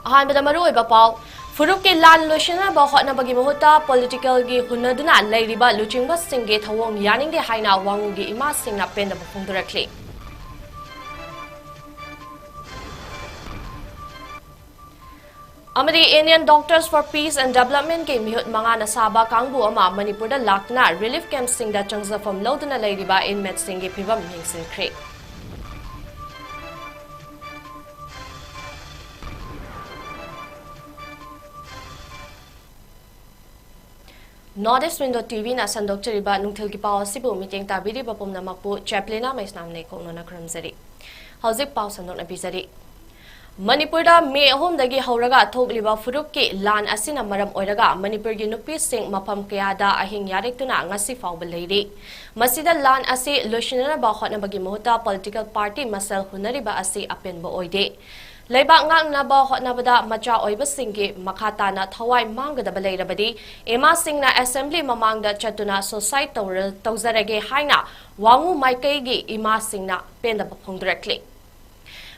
अहानबदा मरुओइबा पाव फुरुप के लान लोशनबा होटनबगी महुता पॉलिटिकल गी हुनदुना लैरिबा लुचिंगबा सिंगे थवोंग यानिंगदे हाइना वांगुगी इमा सिंगना पेंदबा फोंदुरखले अमरी Indian doctors for peace and development के मिहुत मंगाना साबा कांगबु अमा मणिपुरदा लाक्तना रिलीफ कैंप सिंगदा चंगजफम लौदना लैरिबा इनमेट सिंगे फिवम मिंगसिनख्रे नॉर्थ विंडो टीवी ना संदोक्चरिबा नुंथल की पाव सिबु मीटिंग ताबिरिबा पुमनमकपु चैप्लेना मैसनामने कोनोना क्रमजरी हौजिक पाव संदोकना बिजरी मणिपुरदा मे अहोमदगी हौरगा थोकलिबा फुरुप के लान असिना मरम ओइरगा मणिपुर की नुपी सिंह मफम कयादा अहिंग यारेक्तुना ngasi फाउबा लेरी मसिदा लान असे लोशनरबा होटनबगी महुता पॉलिटिकल पार्टी मसल हुनरिबा असे अपेनबा ओइदे लेबा ngangnaba hotnabada macha oiba singge makhatana thawai manggadaba leirabadi ema singna assembly mamangda chatuna society tawzarage haina wangu 𝐊𝐾𝐍𝐻 ima singna pendaba phongdrakle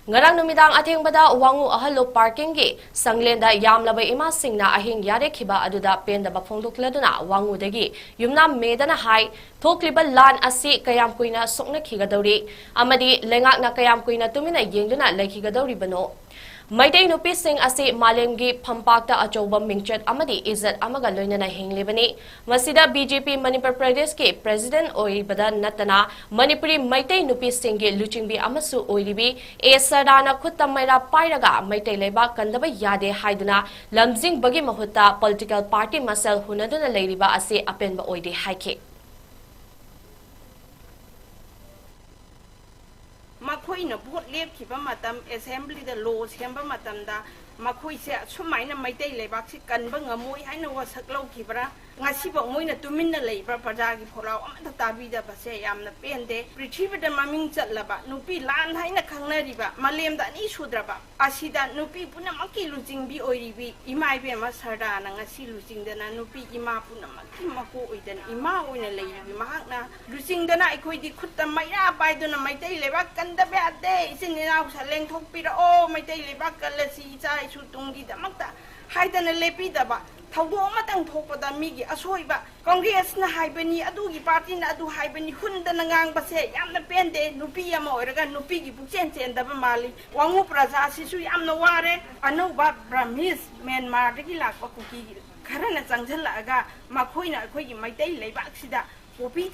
ngarang numidang athengbada wangu ahalo parking ge sanglenda yamlaba ima singna ahing yare khiba aduda pendaba phongdokladuna wangu dagi yumna medana hai thokliba lan asi kayam kuina sokna khigadori amadi lengakna kayam kuina tumina yengduna lekhigadori bano Maitei nupi sing ase malemgi phampakta achoba mingchat amadi izat amaga loinana hinglebani masida BJP Manipur Pradesh ke president oibada natana Manipuri Maitei nupi singge luchingbi amasu oiribi e sadana khutamaira pairaga Maitei leba kandaba yade haiduna lamjing bagi mahuta political party masal hunaduna leiriba ase apenba oide haike मखोइना भोट लेपखिबा मतम assembly the law सेंबा मतम दा मखोइसे सुमाइना Meitei लेबाकसि कनबा ngमोइ हाइना वसक लौखिबरा ngasiba moina tuminna leiba prajagi phorau amata tabida base yamna pende prithivida maming chatlaba nupi lan haina khangnariba malemda ani sudraba asida nupi punamaki lujingbi oiribi imai be ma sardana ngasi lujingdana nupi ima punamaki mako oidan ima oina leibi mahakna lujingdana aikoidi khutta maira baiduna maitai leba kandabe ade isinina saleng thokpira o maitai leba kalasi chai su tungi damakta haidana lepidaba Taudo matang thopada migi asoiba Congress na haibani adugi party na adu haibani hunda nangang base yamna pende nupi yama oiraga nupi gi buchen chen daba mali wangu praja sisu yamna ware anu ba Burmese Myanmar dagi lakpa kuki kharana changjala aga makhoina akhoi gi maitai leibak sida popi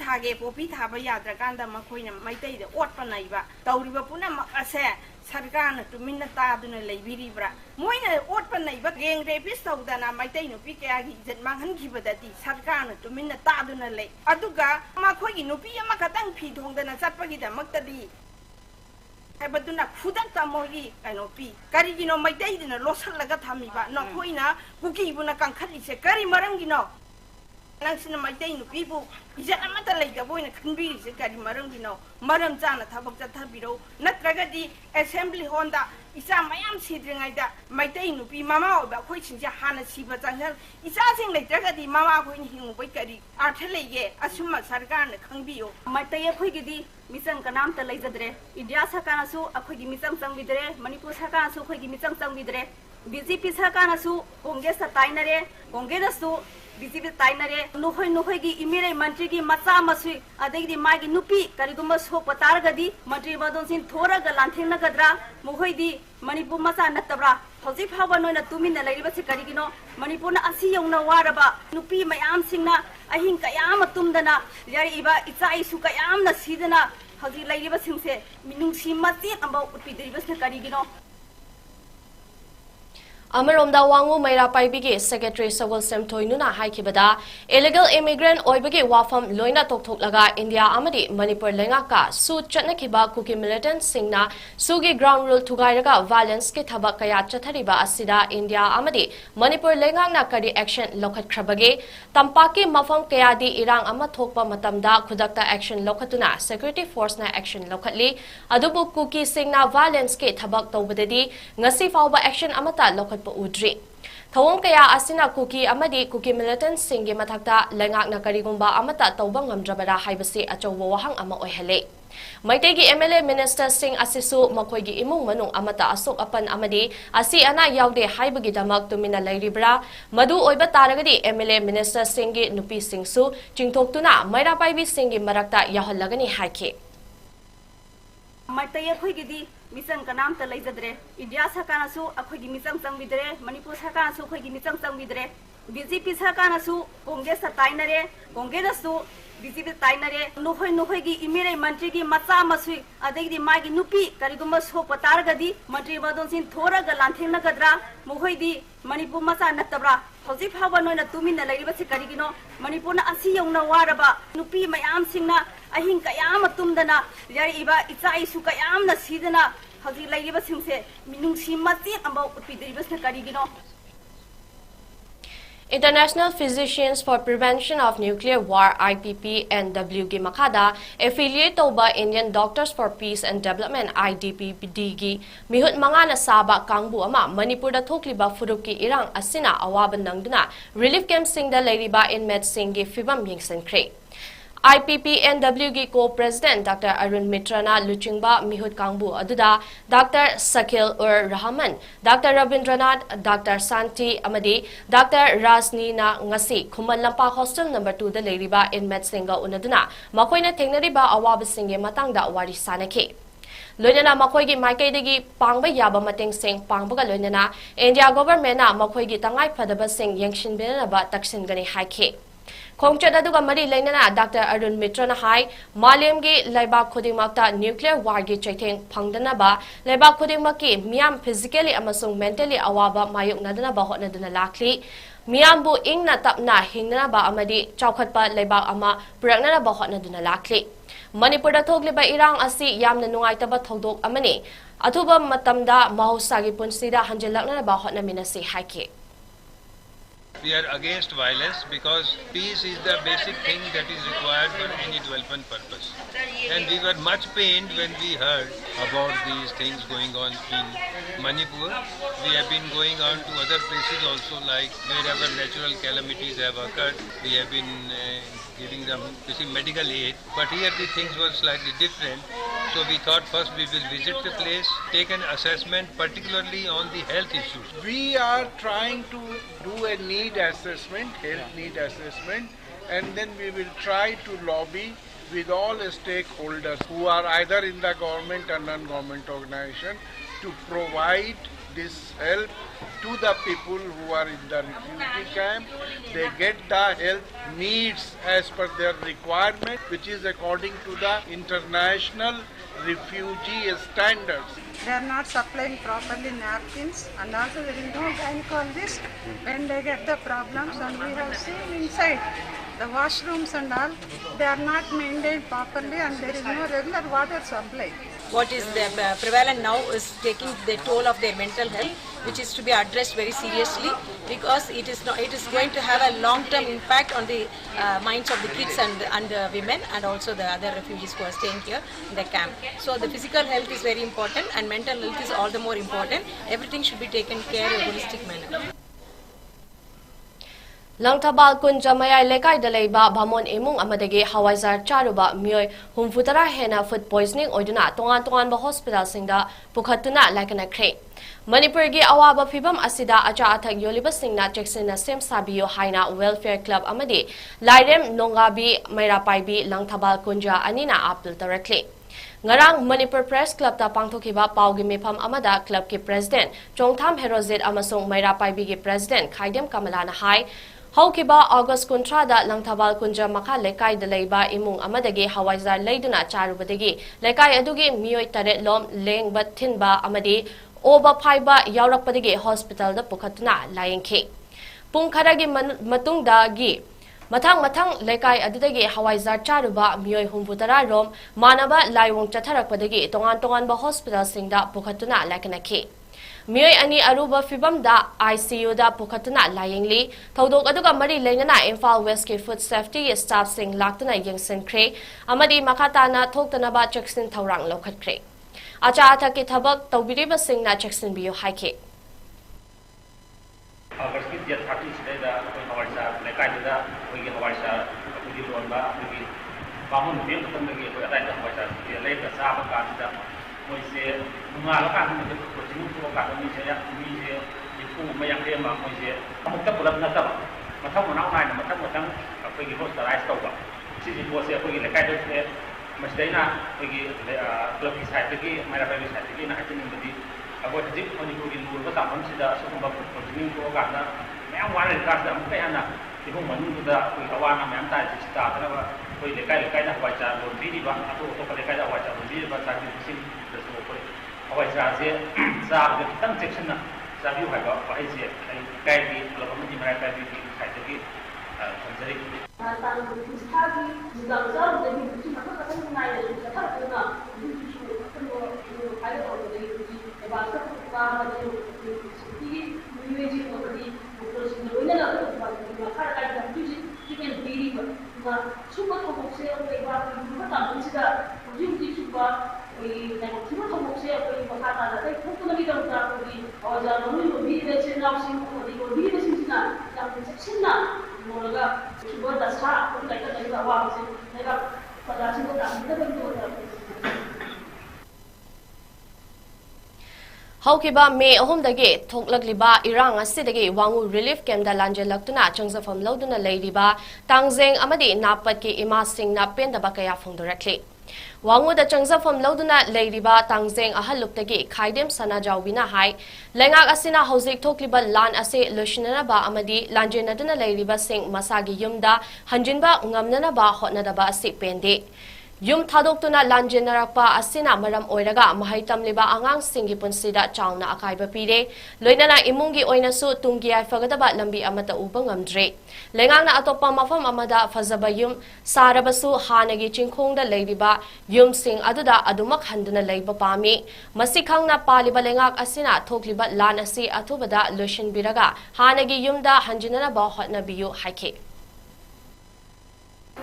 thaba yadra kanda makhoina maitai de otpa naiba tauriba puna ase सरकार Tumin तादुन लेबिरिब्रा Moina ओटप नैबा गेंग रेपिस तौदना Meitei नुपी कयागी इज्जत मांगहनखिबदति सरकार तुमिन तादुन ले अदुगा माखोगी नुपी अमा खतंग फी थोंदना चटपगिदमक्तदि हैबदुना खुदक्ता मोगी canopy करिगिनो मैतैदिना लोसलगा थामिबा नखोइना कुकीबुना कंखलिसे करि मरंगिनो नंसिना मैतै नुपीबु इज्जत अमता लेदबोइना खनबिरिसे करि मरंगिनो मरम चाना थबक चथबिरो नत्रगदि असेंबली होंदा इसा मयाम सिद्रिङाइदा मैतै नुपी मामा ओबा खोइ सिंजे हाना सिबा चांगल इसा सिंग लेत्रगदि मामा खोइ हिंगबै करि अर्थ लेगे असुमा सरकारने खंबियो मैतै खोइगिदि मिचंग कनाम त लेजद्रे इंडिया सरकारसु अखोइगि मिचंग चंबिद्रे मणिपुर सरकारसु खोइगि मिचंग चंबिद्रे बीजेपी सरकारसु कांग्रेस ताइनरे कांग्रेससु बीजेपी ताइनरे नोखोइ इमेरे मंत्री की मचा मसुई अदेगी मागी नुपी करिगुम सोप तारगदी मंत्री मदोंसिन थोरग लांथेंगनगद्रा मोखोइदी मणिपुर मचा नत्तब्रा हौजिक फावबा नोइना तुमिन लेरिबसे करिगिनो मणिपुरना असि यौना वारबा नुपी मयाम सिंगना अहिंग कयाम तुमदना यारिबा इचाइसु कयामना सिदना हौजिक लेरिबा सिंगसे मिनुंगसि मचे Amba उत्पिदिरिबसे करिगिनो Amaromda wangu maira paibigi secretary Sawal Semthoinuna haikibada illegal immigrant oibagi wafam loina tokthoklaga India amadi Manipur lengaka su chatnakiba kuki militant singna sugi ground rule thugairaga violence ke thabak kaya chathariba asida India amadi Manipur lengakna kari action lokhatkrabage tampaki mafam kayadi irang ama thokpa matamda khudakta action lokhatuna security force na action lokhatli adubu kuki singna violence ke thabak tawbadadi ngasi fawba action amata lokhat udri thawong kaya asina kuki amadi kuki militant singge mathakta lengak na karigumba amata tawbang ngamdrabara haibasi achowo wahang ama oihale Maitegi MLA Minister Singh asisu makoigi imung manung amata asok apan amadi asi ana yaude haibagi damak tumina lairibra madu oiba taragadi MLA Minister Singh gi nupi singsu chingthoktuna Mairapai Singh gi marakta yahallagani haike Maitaya Khoi Misang Kanam Talazadre, India Sakanasu, Akogi Misang Samvidre, Manipur Sakanasu, Kogi Misang Samvidre, BJP Sakanasu, Congress Tainare, Congressasu, BJP Tainare, Nuhogi, Imire Mantrigi, Masa Masui, Adegi Magi Nupi, Karigumas Hope Targadi, Mantri Vadonsin, Tora Galantina Gadra, Muhoidi, Manipur Masa Natabra, Hosip Havano, Tumin, the Lady Karigino, Manipuna Asiyong Waraba, Nupi, my arm singna. Ahin kayam tumdana yari iba itai su kayam na sidana haji laiba singse minung simati amba utpidribas na karigino. International Physicians for Prevention of Nuclear War IPPNW gi makada affiliate toba Indian Doctors for Peace and Development IDPD gi mihut mga nasaba kangbu ama Manipur da thokliba furuk ki irang asina awaban nangduna relief camp singda lairiba inmate singi fibam yingsen kre IPPNW gi co-president Dr. Arun Mitrana Luchingba Mihut Kangbu aduda Dr. 𝐍𝐞𝐈𝐮, Dr. Rabindranath, Dr. Santi Amadi, Dr. Rasnina ngasi Khuman Lampa Hostel No. 2 da leiriba inmate singa unaduna makoina thengnariba awaba singe matangda wari sanake. Loinana makoigi maikaidagi pangba yaba mateng sing pangbaga loinana India government na makoigi tangai phadaba sing yengshinbinaba taksingani haike. Khongchad aduga mari lainana Dr. Arun Mitrana hai malemgi laiba khudingmakta nuclear war gi chaitheng phangdanaba laiba khudingmakki miam physically amasung mentally awaba mayoknadanaba hotnaduna lakli miambu ingna tapna hingnaba amadi chaukhatpa laiba ama puraknanaba hotnaduna lakli Manipur da thogliba irang asi yamna nungaitaba thodok amani athuba matamda mahosagi punsida hanjilaknanaba hotnaminasi haike. We are against violence because peace is the basic thing that is required for any development purpose. And we were much pained when we heard about these things going on in Manipur. We have been going on to other places also, like wherever natural calamities have occurred, we have been giving them medical aid. But here the things were slightly different. So we thought first we will visit the place, take an assessment, particularly on the health issues. We are trying to do a health need assessment, and then we will try to lobby with all stakeholders who are either in the government or non-government organization to provide this help to the people who are in the refugee camp. They get the health needs as per their requirement, which is according to the international refugee standards. They are not supplying properly napkins, and also there is no gynecologist when they get the problems, and we have seen inside the washrooms and all, they are not maintained properly, and there is no regular water supply. What is the prevalent now is taking the toll of their mental health, which is to be addressed very seriously, because it is going to have a long-term impact on the minds of the kids and the women, and also the other refugees who are staying here in the camp. So the physical health is very important, and mental health is all the more important. Everything should be taken care in a holistic manner. Langthabal 𝐂𝐁𝐫𝐿 lekai da leiba bhamon imung amadagi hawaizar charuba mioi humfutara hena food poisoning oiduna tongan ba hospital singda pukhatuna laikana kre Manipur gi awaba phibam asida acha athak yoliba singna cheksina sem sabiyo haina welfare club amadi lairem nongabi Mairapai Langthabal kunja anina apil tarakle Ngarang Manipur Press Club ta pangthokiba paugi mifam amada club ki president Chongtham Herozet amasung Mairapai gi president 𝐒𝐁𝐫𝐿 Kamalana hai Haukiba August Kuntrada Langthabal kunja maka lekai da leiba imung amadagi hawaizar leiduna charubadagi lekai adugi mioi taret lom lengbat thinba amadi oba phaiba yaurakpadagi hospital da pukhatuna layengkhe pung kharagi matungda gi mathang lekai adudagi hawaizar charuba mioi humfutara rom manaba laiwong chatharakpadagi tongan ba hospital singda pukhatuna laikanakhe Mioi ani aruba fibam da ICU da pukhatuna layengli thodok aduga mari leinana Imphal West ki food safety staff sing laktuna yengsen kre amadi makatana thoktanaba cheksin thaurang lokhat kre acha atha ki thabak tawbiriba singna cheksin biyo haike August ki 30 side da hawaisa lekai da koi hawaisa kudi lonba kudi bamun bin tandagi koi atai hawaisa ꯂꯦꯞꯇ ꯆꯥꯕ ꯀꯥꯟꯁꯤꯗ ꯃꯣꯏꯁꯦ ꯅꯣꯡꯉꯥꯜꯂꯀꯥꯟꯗ ꯃꯣꯏꯁꯦ coaching ꯊꯣꯛꯑꯀꯥꯟꯗ ꯃꯤꯁꯦ 90 ꯃꯣꯏꯁꯦ ꯑꯃꯨꯛꯇ ꯄꯨꯂꯞ ꯅꯠꯇꯕ ꯃꯊꯪ ꯃꯅꯥꯎ ꯅꯥꯏꯅ ꯃꯊꯪ ꯑꯩꯈꯣꯏꯒꯤ ꯍꯣꯁꯄꯤꯇꯥꯂꯥꯏꯁ ꯇꯧꯕ ꯁꯤꯒꯤ ꯄꯣꯠꯁꯦ ꯑꯩꯈꯣꯏꯒꯤ ꯂꯩꯀꯥꯏꯗꯁꯦ ꯃꯁꯤꯗꯩꯅ ꯑꯩꯈꯣꯏꯒꯤ ꯀ꯭ꯂꯕꯀꯤ ꯁꯥꯏꯠꯇꯒꯤ ꯃꯩꯔꯥꯕꯥꯏꯒꯤ ꯁꯥꯏꯠꯇꯒꯤꯅ ꯍꯥꯏꯖꯅꯤꯡꯕꯗꯤ ꯑꯩꯈꯣꯏ ꯍꯧꯖꯤꯛ ꯃꯅꯤꯄꯨꯔꯒꯤ ꯂꯨꯔꯕ ꯇꯥꯡꯐꯝꯁꯤꯗ ꯑꯁꯤꯒꯨꯝꯕ ꯀꯣꯆꯤꯡ ꯊꯣꯛꯑꯀꯥꯟꯗ ꯃꯌꯥꯝ ꯋꯥꯅꯔꯤꯀꯥꯟꯁꯤꯗ ꯑꯃꯨꯛꯀ ꯍꯦꯟꯅ ꯏꯃꯨꯡ ꯃꯅꯨꯡꯗꯨꯗ ꯑꯩꯈꯣꯏ ꯑꯋꯥ ꯑꯅꯥ ꯃꯌꯥꯝ ꯇꯥꯔꯤꯁꯤ ꯇꯥꯗꯅꯕ ꯑꯩꯈꯣꯏ ꯂꯩꯀꯥꯏꯗ ꯍꯋꯥꯏꯖꯥꯔ ꯂꯣꯟꯕꯤꯔꯤꯕ ꯑꯇꯣꯞꯄ ꯂꯩꯀꯥꯏꯗ ꯍꯋꯥꯏꯖꯥꯔ ꯂꯣꯟꯕꯤꯔꯤꯕ ꯆꯥꯕꯤꯁꯤꯡꯗꯁꯨ ꯑꯩꯈꯣꯏ ꯍꯋꯥꯏꯖꯥꯔꯁꯦ ꯆꯥꯕꯗ ꯈꯤꯇꯪ ꯆꯦꯛꯁꯤꯟꯅ ꯆꯥꯕꯤꯌꯨ ꯍꯥꯏꯕ ꯋꯥꯍꯩꯁꯦ ꯑꯩ ꯂꯩꯀꯥꯏꯒꯤ ꯀ꯭ꯂꯕ ꯑꯃꯗꯤ ꯃꯩꯔꯥꯕꯥꯏꯒꯤ ꯁꯥꯏꯠꯇꯒꯤ ꯊꯝꯖꯔꯤ ꯍꯧꯈꯤꯕ ꯃꯦ 3ꯗꯒꯤ ꯊꯣꯛꯂꯛꯂꯤꯕ ꯏꯔꯥꯡ ꯑꯁꯤꯗꯒꯤ ꯋꯥꯡꯉꯨ ꯔꯤꯂꯤꯐ ꯀꯦꯝꯞꯗ ꯂꯥꯟꯖꯦꯜꯂꯛꯇꯨꯅ ꯆꯪꯖꯐꯝ ꯂꯧꯗꯨꯅ ꯂꯩꯔꯤꯕ ꯇꯥꯡꯖꯦꯡ ꯑꯃꯗꯤ ꯅꯥꯄꯠꯀꯤ ꯏꯃꯥꯁꯤꯡꯅ ꯄꯦꯟꯗꯕ ꯀꯌꯥ ꯐꯣꯡꯗꯣꯔꯛꯂꯤ꯫ ꯋꯥꯡꯉꯨꯗ ꯆꯪꯖꯐꯝ ꯂꯧꯗꯨꯅ ꯂꯩꯔꯤꯕ ꯇꯥꯡꯖꯦꯡ ꯑꯍꯜꯂꯨꯞꯇꯒꯤ ꯈꯥꯏꯗꯦꯝ ꯁꯅꯥꯖꯥꯎꯕꯤꯅ ꯍꯥꯏ ꯂꯩꯉꯥꯛ ꯑꯁꯤꯅ ꯍꯧꯖꯤꯛ ꯊꯣꯛꯂꯤꯕ ꯂꯥꯟ ꯑꯁꯤ ꯂꯣꯏꯁꯤꯟꯅꯅꯕ ꯑꯃꯗꯤ ꯂꯥꯟꯖꯦꯟꯅꯗꯨꯅ ꯂꯩꯔꯤꯕꯁꯤꯡ ꯃꯁꯥꯒꯤ ꯌꯨꯝꯗ ꯍꯟꯖꯤꯟꯕ ꯉꯝꯅꯅꯕ ꯍꯣꯠꯅꯗꯕ ꯑꯁꯤ ꯄꯦꯟꯗꯦ꯫ ꯌꯨꯝ ꯊꯥꯗꯣꯛꯇꯨꯅ ꯂꯥꯟꯖꯦꯟꯅꯔꯛꯄ ꯑꯁꯤꯅ ꯃꯔꯝ ꯑꯣꯏꯔꯒ ꯃꯍꯩ ꯇꯝꯂꯤꯕ ꯑꯉꯥꯡꯁꯤꯡꯒꯤ ꯄꯨꯟꯁꯤꯗ ꯆꯥꯎꯅ ꯑꯀꯥꯏꯕ ꯄꯤꯔꯦ꯫ ꯂꯣꯏꯅꯅ ꯏꯃꯨꯡꯒꯤ ꯑꯣꯏꯅꯁꯨ ꯇꯨꯡꯒꯤ ꯌꯥꯏꯐꯒꯗꯕ ꯂꯝꯕꯤ ꯑꯃꯠꯇ ꯎꯕ ꯉꯝꯗ꯭ꯔꯦ꯫ ꯂꯩꯉꯥꯛꯅ ꯑꯇꯣꯞꯄ ꯃꯐꯝ ꯑꯃꯗ ꯐꯖꯕ ꯌꯨꯝ ꯁꯥꯔꯕꯁꯨ ꯍꯥꯟꯅꯒꯤ ꯆꯤꯡꯈꯣꯡꯗ ꯂꯩꯔꯤꯕ ꯌꯨꯝꯁꯤꯡ ꯑꯗꯨꯗ ꯑꯗꯨꯃꯛ ꯍꯟꯗꯨꯅ ꯂꯩꯕ ꯄꯥꯝꯃꯤ꯫ ꯃꯁꯤ ꯈꯪꯅ ꯄꯥꯜꯂꯤꯕ ꯂꯩꯉꯥꯛ ꯑꯁꯤꯅ ꯊꯣꯛꯂꯤꯕ ꯂꯥꯟ ꯑꯁꯤ ꯑꯊꯨꯕꯗ ꯂꯣꯏꯁꯤꯟꯕꯤꯔꯒ ꯍꯥꯟꯅꯒꯤ ꯌꯨꯝꯗ ꯍꯟꯖꯤꯟꯅꯅꯕ ꯍꯣꯠꯅꯕꯤꯌꯨ ꯍꯥꯏꯈꯤ꯫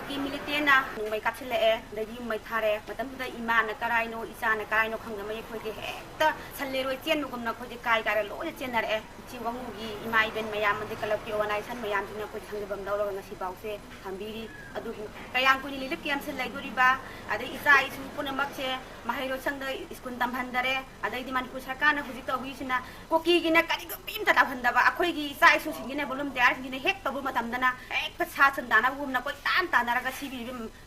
मिलिटेना मै कापसिल्लए दगी मै थारे मतमदा इमाना कराइनो इचाना कराइनो खंगम यखोइदे हेक्ता सल्लेरोय चेनगुमना खोजे काय कारे लोजे चेनरए चिवंगुगी इमा इबेन मयाम मदे कलपि ऑर्गेनाइजेशन मयाम जिना खोजे खंगबम दौलग ngasi बाउसे थंबीरी अदुबु कयांग कुनि लिलिप कैंप से लाइदोरिबा अदे इचा इसु पुनमक्से माहिरो संग स्कूल तमहंदरे अदे दि मणिपुर सरकार न हुजिक तौहिसिना कोकीगिना करिगो पिम ता तहंदबा अखोइगी इचा इसु सिंगिने बोलुम देयार सिंगिने हेक तबु मतमदना एक सा चंदाना गुमना कोइ तान तानरगा सिबि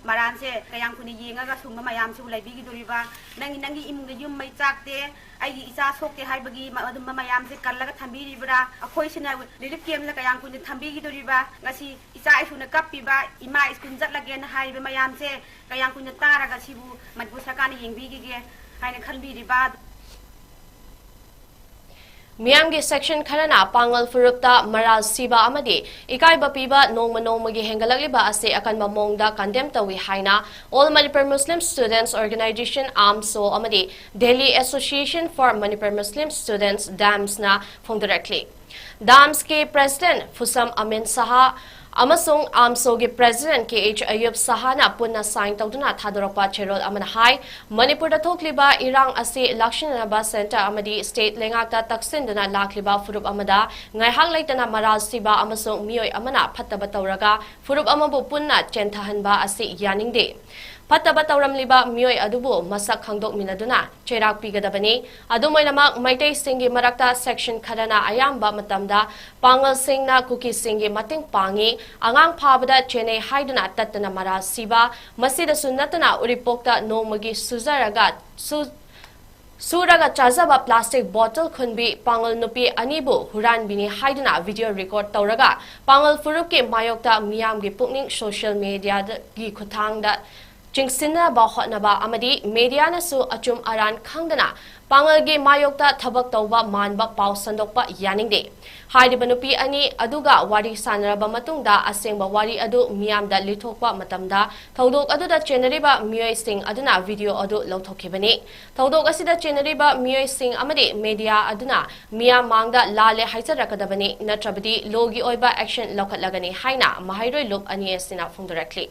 maran se kayang kuni yenga ga sungma mayam su laibi gi doriba nangi imung ga yum mai chakte ai gi isa sokte haibagi madum mayam se kallaga thambi ribra akhoi sina lilip kem la kayang kuni thambi gi doriba ngasi isa isu na kapiba ima iskun jat lage na haibe mayam se kayang kuni tara ga sibu madbu sakani yengbi gi ge haina khanbi riba मियामगी section खरना पांगल फुरुपता मराल सिबा अमदी इकाइबा पीबा नोंमगी हेंगलगलिबा असे अकनबा मोंगदा कंडेम तवी हाइना all Manipur Muslim students organisation आमसो अमदी Delhi association for Manipur Muslim students डैम्स ना फोंगदरक्ली डैम्स के प्रेसिडेंट फुसम अमीन साहा अमसोंग आमसोगी प्रेसिडेंट 𝐂𝐲 पुनः साइन तौदुना थादोरपा चेरोल अमना हाई मणिपुर थोकलिबा इरांग असे लाक्षिनबा सेंटर अमदी स्टेट लेंगाक्ता तक्सिनदना लाखलिबा फुरुप अमदा ngaihak laitana maral siba amasong mioi amana phattaba tawraga furup amabu punna chenthahunba ase yaningde पत्तबा तौरमलिबा मियोय अदुबु मसक खंगदोक मिनदुना चेराक पिगदबनी अदुमैनमक मैतै सिंगी मरक्ता सेक्शन खरना अयाम्बा मतमदा पांगल सिंगना कुकी सिंगी मतिंग पांगी अंगांग फाबदा चेने हाइदुना तत्तना मरा सिबा मसिदा सुन्नतना उरिपोक्ता नोमगी सुजरगा सूरगा चाजबा प्लास्टिक बोतल खुनबी पांगल नुपी अनिबु हुरानबिनी हाइदुना वीडियो रिकॉर्ड तौरगा पांगल फुरुप के मायोक्ता मियामगी पुकनिंग सोशल मीडिया गी खुथांगदा चिंगसिनबा होटनबा अमदी मीडियानसु अचुम अरान खंगदना पांगलगी मायोक्ता थबक तौबा मानबा पाउ संदोकपा यानिंगदे हाइदिबा नुपी अनि अदुगा वारी सानरबा मतुंगदा असेंगबा वारी अदु मियामदा लिथोकपा मतमदा थौदोक अदुदा चेनरिबा मियोय सिंग अदुना वीडियो अदु लौथोखिबनी थौदोक असिदा चेनरिबा मियोय सिंग अमदी मीडिया अदुना मियाम मांगदा लाले हाइजरकदबनी नत्रबदी लोगी ओइबा एक्शन लौखटलगनी हाइना महाइरोय लुप अनि एसिना फुंगदरक्ली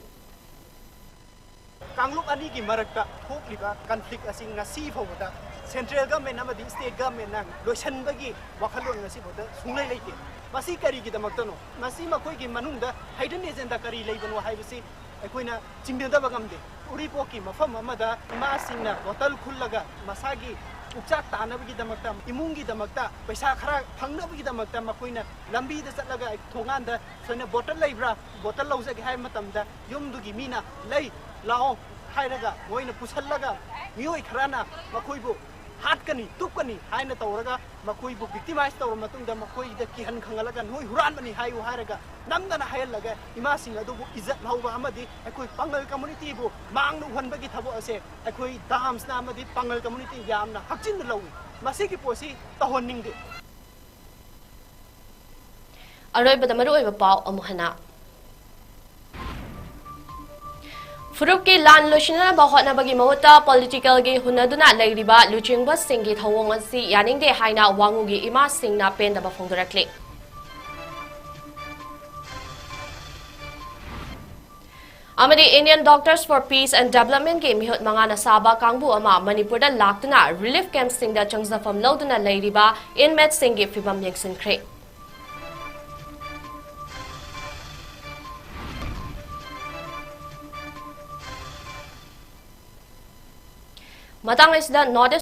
कांगलुक अनी की मरक्ता थोकलिबा कन्फ्लिक्ट असि ngasi फौबदा सेंट्रल गवर्नमेंट अमदी स्टेट गवर्नमेंट ना लोइसनबगी वखलोन ngasi फौदा सुंगलै लेते मसी करी की दमक्तनो मसी मखोय की मनुंगदा हाइडन एजेंडा करी लेबनो हाइबसी ꯑꯩꯈꯣꯏꯅ ꯆꯤꯡꯅꯗꯕ ꯉꯝꯗꯦ ꯎꯔꯤꯄꯣꯛꯀꯤ ꯃꯐꯝ ꯑꯃꯗ ꯏꯃꯥꯁꯤꯡꯅ ꯕꯣꯇꯜ ꯈꯨꯜꯂꯒ ꯃꯁꯥꯒꯤ ꯄꯨꯛꯆꯥꯛ ꯇꯥꯅꯕꯒꯤꯗꯃꯛꯇ ꯏꯃꯨꯡꯒꯤꯗꯃꯛꯇ ꯄꯩꯁꯥ ꯈꯔ ꯐꯪꯅꯕꯒꯤꯗꯃꯛꯇ ꯃꯈꯣꯏꯅ ꯂꯝꯕꯤꯗ ꯆꯠꯂꯒ ꯊꯣꯡꯒꯥꯟꯗ ꯁꯣꯏꯅ ꯕꯣꯇꯜ ꯂꯩꯕ꯭ꯔꯥ ꯕꯣꯇꯜ ꯂꯧꯖꯒꯦ ꯍꯥꯏꯕ ꯃꯇꯝꯗ ꯌꯨꯝꯗꯨꯒꯤ ꯃꯤꯅ ꯂꯩ ꯂꯥꯛꯑꯣ ꯍꯥꯏꯔꯒ ꯃꯣꯏꯅ ꯄꯨꯁꯜꯂꯒ ꯃꯤꯑꯣꯏ ꯈꯔꯅ ꯃꯈꯣꯏꯕꯨ ꯍꯥꯠꯀꯅꯤ ꯇꯨꯞꯀꯅꯤ ꯍꯥꯏꯅ ꯇꯧꯔꯒ ꯃꯈꯣꯏꯕꯨ ꯚꯤꯛꯇꯤꯃꯥꯏꯖ ꯇꯧꯔ ꯃꯇꯨꯡꯗ ꯃꯈꯣꯏꯗ ꯀꯤꯍꯟ ꯈꯪꯍꯜꯂꯒ ꯅꯣꯏ ꯍꯨꯔꯥꯟꯕꯅꯤ ꯍꯥꯏꯌꯨ ꯍꯥꯏꯔꯒ ꯅꯝꯗꯅ ꯍꯥꯏꯍꯜꯂꯒ ꯏꯃꯥꯁꯤꯡ ꯑꯗꯨꯕꯨ ꯏꯖꯠ ꯂꯧꯕ ꯑꯃꯗꯤ ꯑꯩꯈꯣꯏ ꯄꯥꯡꯒꯜ ꯀꯝꯃꯨꯅꯤꯇꯤꯕꯨ ꯃꯥꯡꯅ ꯎꯍꯟꯕꯒꯤ ꯊꯕꯛ ꯑꯁꯦ ꯑꯩꯈꯣꯏ ꯗꯥꯝꯁꯅ ꯑꯃꯗꯤ ꯄꯥꯡꯒꯜ ꯀꯝꯃꯨꯅꯤꯇꯤ ꯌꯥꯝꯅ ꯍꯛꯆꯤꯟꯅ ꯂꯧꯏ ꯃꯁꯤꯒꯤ ꯄꯣꯠꯁꯤ ꯇꯧꯍꯟꯅꯤꯡꯗꯦ ꯑꯔꯣꯏꯕꯗ ꯃꯔꯨꯑꯣꯏꯕ ꯄꯥꯎ ꯑꯃꯨꯛ ꯍꯟꯅ ꯐꯨꯔꯨꯞꯀꯤ ꯂꯥꯟ ꯂꯣꯏꯁꯤꯟꯅꯕ ꯍꯣꯠꯅꯕꯒꯤ ꯃꯍꯨꯠꯇ ꯄꯣꯂꯤꯇꯤꯀꯦꯜꯒꯤ ꯍꯨꯟꯅꯗꯨꯅ ꯂꯩꯔꯤꯕ ꯂꯨꯆꯤꯡꯕꯁꯤꯡꯒꯤ ꯊꯧꯑꯣꯡ ꯑꯁꯤ ꯌꯥꯅꯤꯡꯗꯦ ꯍꯥꯏꯅ ꯋꯥꯡꯉꯨꯒꯤ ꯏꯃꯥꯁꯤꯡꯅ ꯄꯦꯟꯗꯕ ꯐꯣꯡꯗꯣꯔꯛꯂꯤ ꯑꯃꯗꯤ ꯏꯟꯗꯤꯌꯟ ꯗꯣꯛꯇꯔꯁ ꯐꯣꯔ ꯄꯤꯁ ꯑꯦꯟड ꯗꯦꯚꯂꯞꯃꯦꯟꯠꯀꯤ ꯃꯤꯍꯨꯠ ꯃꯉꯥꯅ ꯁꯥꯕ ꯀꯥꯡꯕꯨ ꯑꯃ ꯃꯅꯤꯄꯨꯔꯗ ꯂꯥꯛꯇꯨꯅ ꯔꯤꯂꯤꯐ ꯀꯦꯝꯞꯁꯤꯡꯗ ꯆꯪꯖꯐꯝ ꯂꯧꯗꯨꯅ ꯂꯩꯔꯤꯕ ꯏꯟꯃꯦꯠꯁꯤꯡꯒꯤ ꯐꯤꯚꯝ ꯌꯦꯡꯁꯤꯟꯈ꯭ꯔꯦ ꯃꯇꯥꯡ ꯑꯁꯤꯗ ꯅꯣꯔꯠ